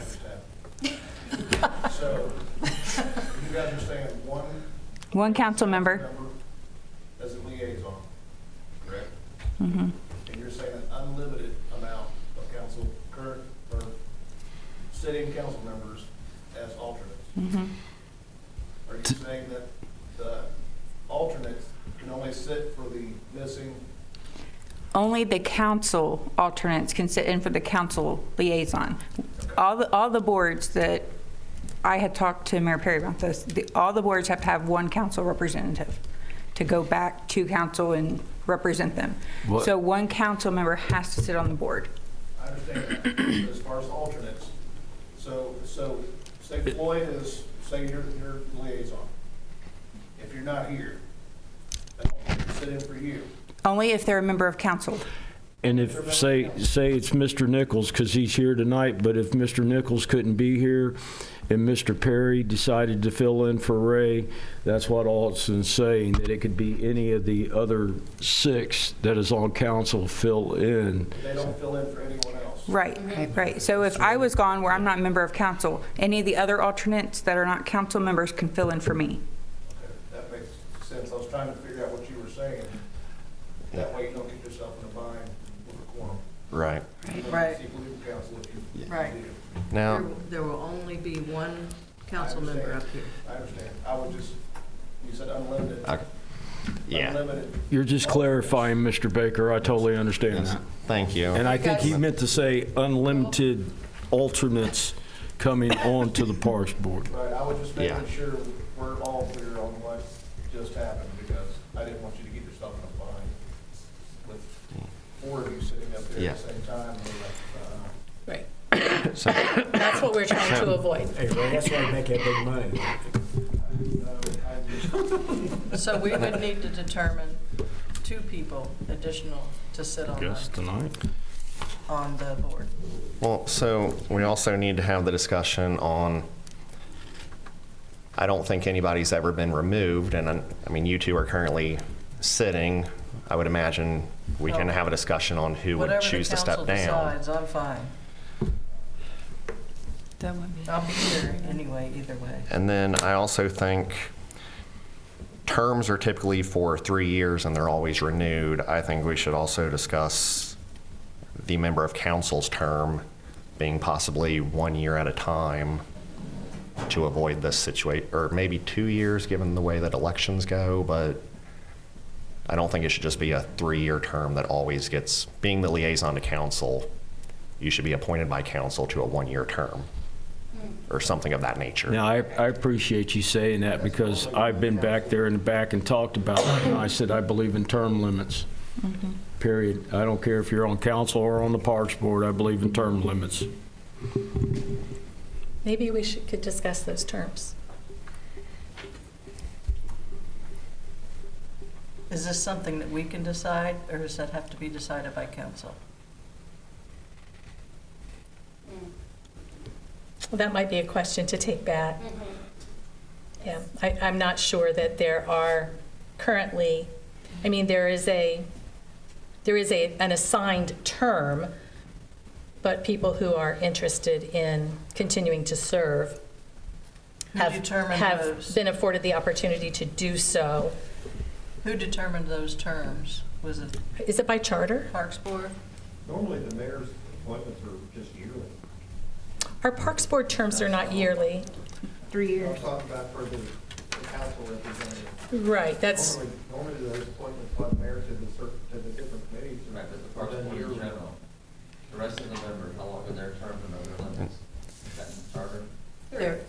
that. So, you guys are saying One council member. as a liaison, correct? Mm-hmm. And you're saying an unlimited amount of council, current or sitting council members as alternates? Mm-hmm. Are you saying that the alternates can only sit for the missing? Only the council alternates can sit in for the council liaison. All the boards that, I had talked to Mayor Perry about this, all the boards have to have one council representative to go back to council and represent them. What- So one council member has to sit on the board. I understand that, as far as alternates. So say Floyd is, say you're liaison. If you're not here, then alternate can sit in for you. Only if they're a member of council. And if, say it's Mr. Nichols, because he's here tonight, but if Mr. Nichols couldn't be here and Mr. Perry decided to fill in for Ray, that's what Alston's saying, that it could be any of the other 6 that is on council fill in. They don't fill in for anyone else. Right, right. So if I was gone where I'm not a member of council, any of the other alternates that are not council members can fill in for me. Okay, that makes sense. I was trying to figure out what you were saying. That way you don't get yourself in a bind with a quorum. Right. You don't Right. seek legal counsel if you Right. do. Now, There will only be one council member up here. I understand. I would just, you said unlimited. okay. Yeah, Unlimited. You're just clarifying, Mr. Baker, I totally understand that. thank you. And I think he meant to say unlimited alternates coming on to the Parks Board. Right, I was just Yeah. making sure we're all clear on what just happened, because I didn't want you to get yourself in a bind with 4 of you sitting up there Yeah. at the same time. and we're like, right. So, That's what we're trying to avoid. Hey, Ray, that's why you make that big money. I just, So we would need to determine 2 people additional to sit on tonight. on the board. well, so we also need to have the discussion on, I don't think anybody's ever been removed, and I mean, you two are currently sitting. I would imagine we can have a discussion on who would choose to step down. Whatever the council decides, I'm fine. That would be. I'll be here anyway, either way. And then I also think terms are typically for 3 years and they're always renewed. I think we should also discuss the member of council's term being possibly 1 year at a time to avoid this situation, or maybe 2 years given the way that elections go, but I don't think it should just be a 3-year term that always gets, being the liaison to council, you should be appointed by council to a 1-year term or something of that nature. Now, I appreciate you saying that because I've been back there in the back and talked about it. And I said, I believe in term limits, period. I don't care if you're on council or on the Parks Board, I believe in term limits. Maybe we could discuss those terms. Is this something that we can decide, or does that have to be decided by council? Well, that might be a question to take back. Yeah, I'm not sure that there are currently, I mean, there is an assigned term, but people who are interested in continuing to serve Who have determined those? been afforded the opportunity to do so. Who determined those terms? Was it Is it by charter? Parks Board? Normally, the mayor's appointments are just yearly. Our Parks Board terms are not yearly. 3 I'm years. talking about for the council representative. Right, that's, Normally those appointments by the mayor to the different committees Right, are but the Parks done Board in yearly. general, the rest of the members, how long are their terms and other limits? Is that in the charter? There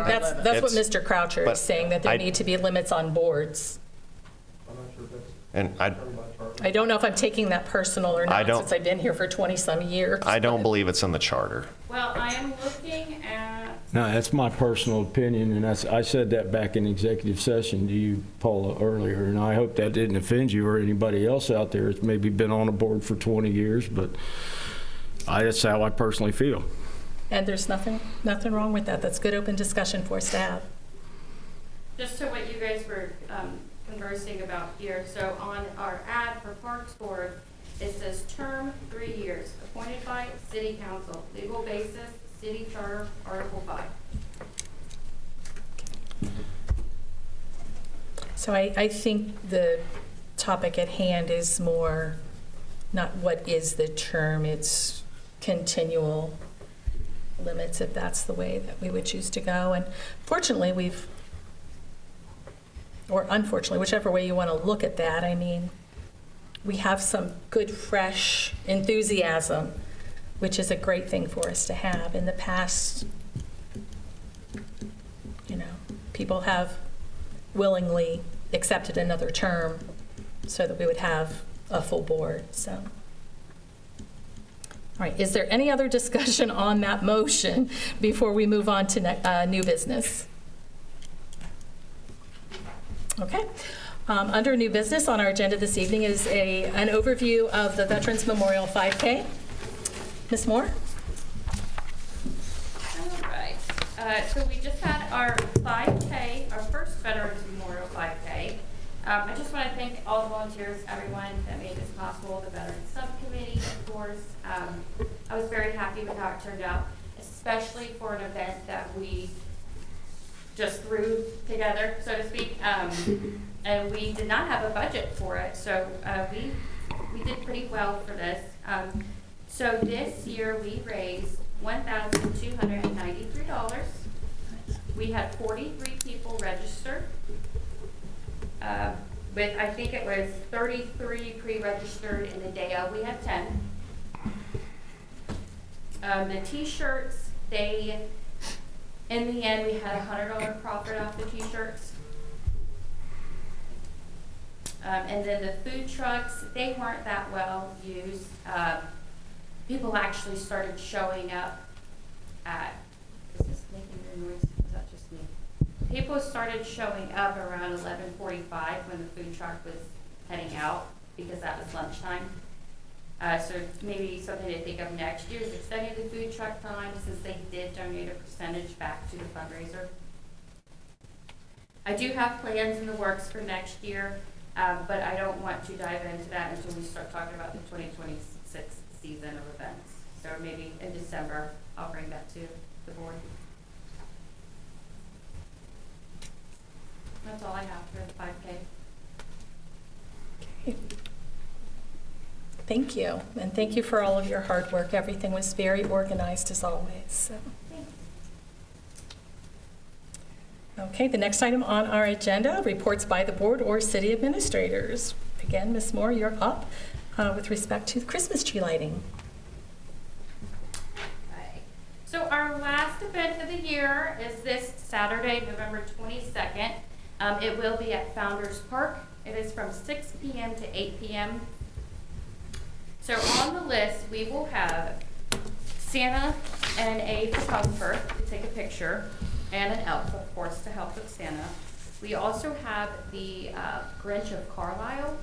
are that's 11. what It's- Mr. Croucher but is saying, that there I- need to be limits on boards. I'm not sure if that's And I determined by charter. I don't know if I'm taking that personal or I not, don't- since I've been here for 20-some years. I don't believe it's in the charter. Well, I am looking at, No, that's my personal opinion, and I said that back in executive session to you, Paula, earlier, and I hope that didn't offend you or anybody else out there that's maybe been on a board for 20 years, but that's how I personally feel. And there's nothing wrong with that. That's good open discussion for us to have. just to what you guys were conversing about here, so on our ad for Parks Board, it says term 3 years, appointed by city council, legal basis, city charter, article 5. So I think the topic at hand is more not what is the term, it's continual limits, if that's the way that we would choose to go. And fortunately, or unfortunately, whichever way you want to look at that, I mean, we have some good, fresh enthusiasm, which is a great thing for us to have. In the past, people have willingly accepted another term so that we would have a full board, so. All right, is there any other discussion on that motion before we move on to new business? Okay. Under new business on our agenda this evening is an overview of the Veterans Memorial 5K. Ms. Moore? All right, so we just had our 5K, our first Veterans Memorial 5K. I just want to thank all the volunteers, everyone that made this possible, the Veterans Subcommittee, of course. I was very happy with how it turned out, especially for an event that we just threw together, so to speak. And we did not have a budget for it, so we did pretty well for this. So this year we raised $1,293. We had 43 people register. With, I think it was 33 pre-registered in the day of. We had 10. The t-shirts, in the end, we had a $100 profit off the t-shirts. And then the food trucks, they weren't that well used. People actually started showing up at, is this making your noise? Is that just me? People started showing up around 11:45 when the food truck was heading out, because that was lunchtime. So maybe something to think of next year is extending the food truck time, since they did donate a percentage back to the fundraiser. I do have plans in the works for next year. But I don't want to dive into that until we start talking about the 2026 season of events. So maybe in December, I'll bring that to the board. That's all I have for the 5K. Okay. Thank you, and thank you for all of your hard work. Everything was very organized as always. So. Okay, the next item on our agenda, reports by the board or city administrators. Again, Ms. Moore, you're up with respect to the Christmas tree lighting. Okay. So our last event of the year is this Saturday, November 22nd. It will be at Founders Park. It is from 6 p.m. to 8 p.m. So on the list, we will have Santa and a photographer to take a picture, and an elf, of course, to help with Santa. We also have the Grinch of Carlisle.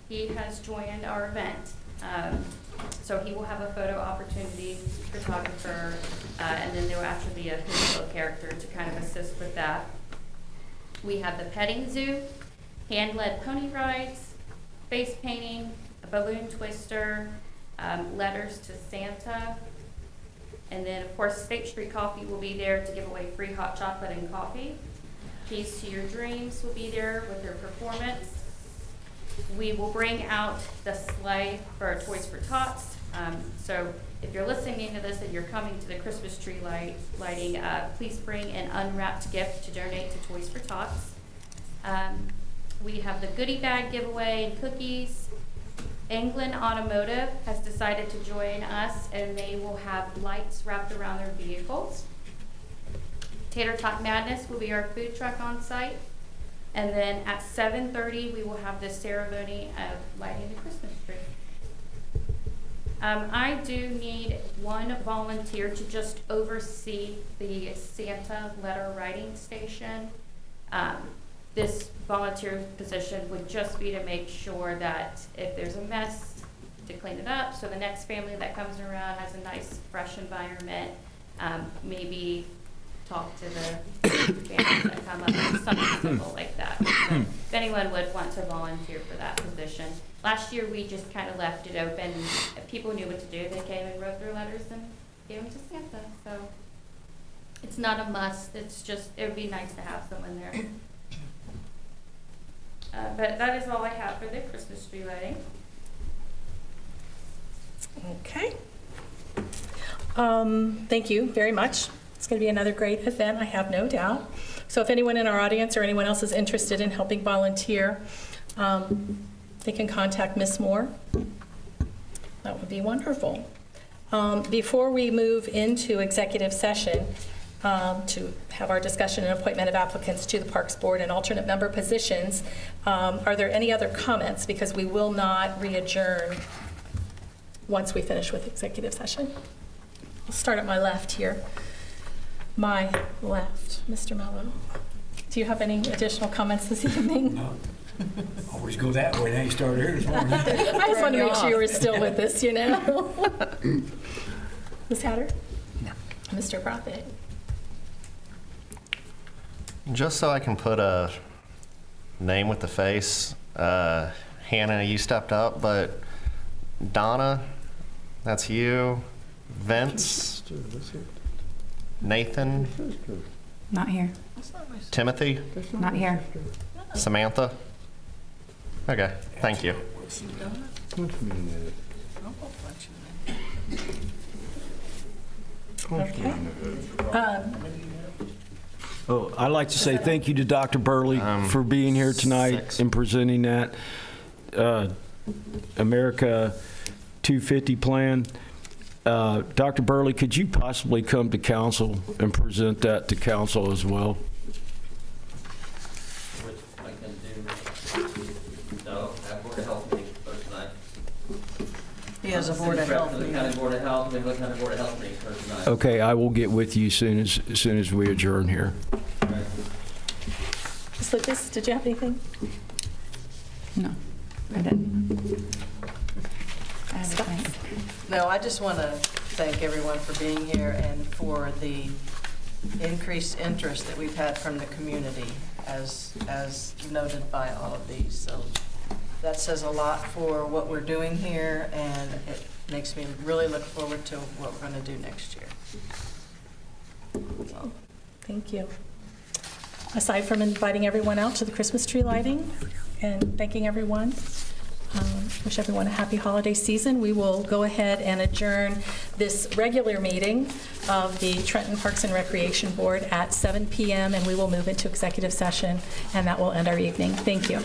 He has joined our event. So he will have a photo opportunity, photographer, and then there will actually be a Whoville character to kind of assist with that. We have the petting zoo, hand-led pony rides, face painting, a balloon twister, letters to Santa, and then of course State Street Coffee will be there to give away free hot chocolate and coffee. Keys to Your Dreams will be there with their performance. We will bring out the sleigh for Toys for Tots. So if you're listening to this and you're coming to the Christmas tree lighting, please bring an unwrapped gift to donate to Toys for Tots. We have the goodie bag giveaway and cookies. England Automotive has decided to join us, and they will have lights wrapped around their vehicles. Tater Tot Madness will be our food truck on site. And then at 7:30, we will have the ceremony of lighting the Christmas tree. I do need one volunteer to just oversee the Santa letter writing station. This volunteer position would just be to make sure that if there's a mess, to clean it up, so the next family that comes around has a nice, fresh environment. Maybe talk to the families that come up, something simple like that. So if anyone would want to volunteer for that position. Last year, we just kind of left it open. If people knew what to do, they came and wrote their letters and gave them to Santa. So it's not a must. It's just, it would be nice to have someone there. But that is all I have for the Christmas tree lighting. Okay. Thank you very much. It's going to be another great event, I have no doubt. So if anyone in our audience or anyone else is interested in helping volunteer, they can contact Ms. Moore. That would be wonderful. Before we move into executive session to have our discussion and appointment of applicants to the Parks Board and alternate member positions, are there any other comments? Because we will not re-adjourn once we finish with executive session. I'll start at my left here. My left, Mr. Mello. Do you have any additional comments this evening? No. Always go that way, now you start here this morning. I just want to make sure you were still with us, you know? Ms. Hatter? No. Mr. Prophet? Just so I can put a name with the face, Hannah, you stepped up, but Donna, that's you. Vince, Nathan, Not here. Timothy, Not here. Samantha. Okay, thank you. Okay. Oh, I'd like to say thank you to Dr. Burley for being here tonight and presenting that America 250 plan. Dr. Burley, could you possibly come to council and present that to council as well? Which I can do. No, have Board of Health meeting first tonight. He has a Board of Health The meeting. County Board of Health, we have a Board of Health meeting first tonight. Okay, I will get with you as soon as we adjourn here. Ms. Lucas, did you have anything? No, I didn't. I have a thank. No, I just want to thank everyone for being here and for the increased interest that we've had from the community. as noted by all of these. So that says a lot for what we're doing here, and it makes me really look forward to what we're going to do next year. So, Thank you. Aside from inviting everyone out to the Christmas tree lighting and thanking everyone, wish everyone a happy holiday season, we will go ahead and adjourn this regular meeting of the Trenton Parks and Recreation Board at 7 p.m., and we will move into executive session, and that will end our evening. Thank you.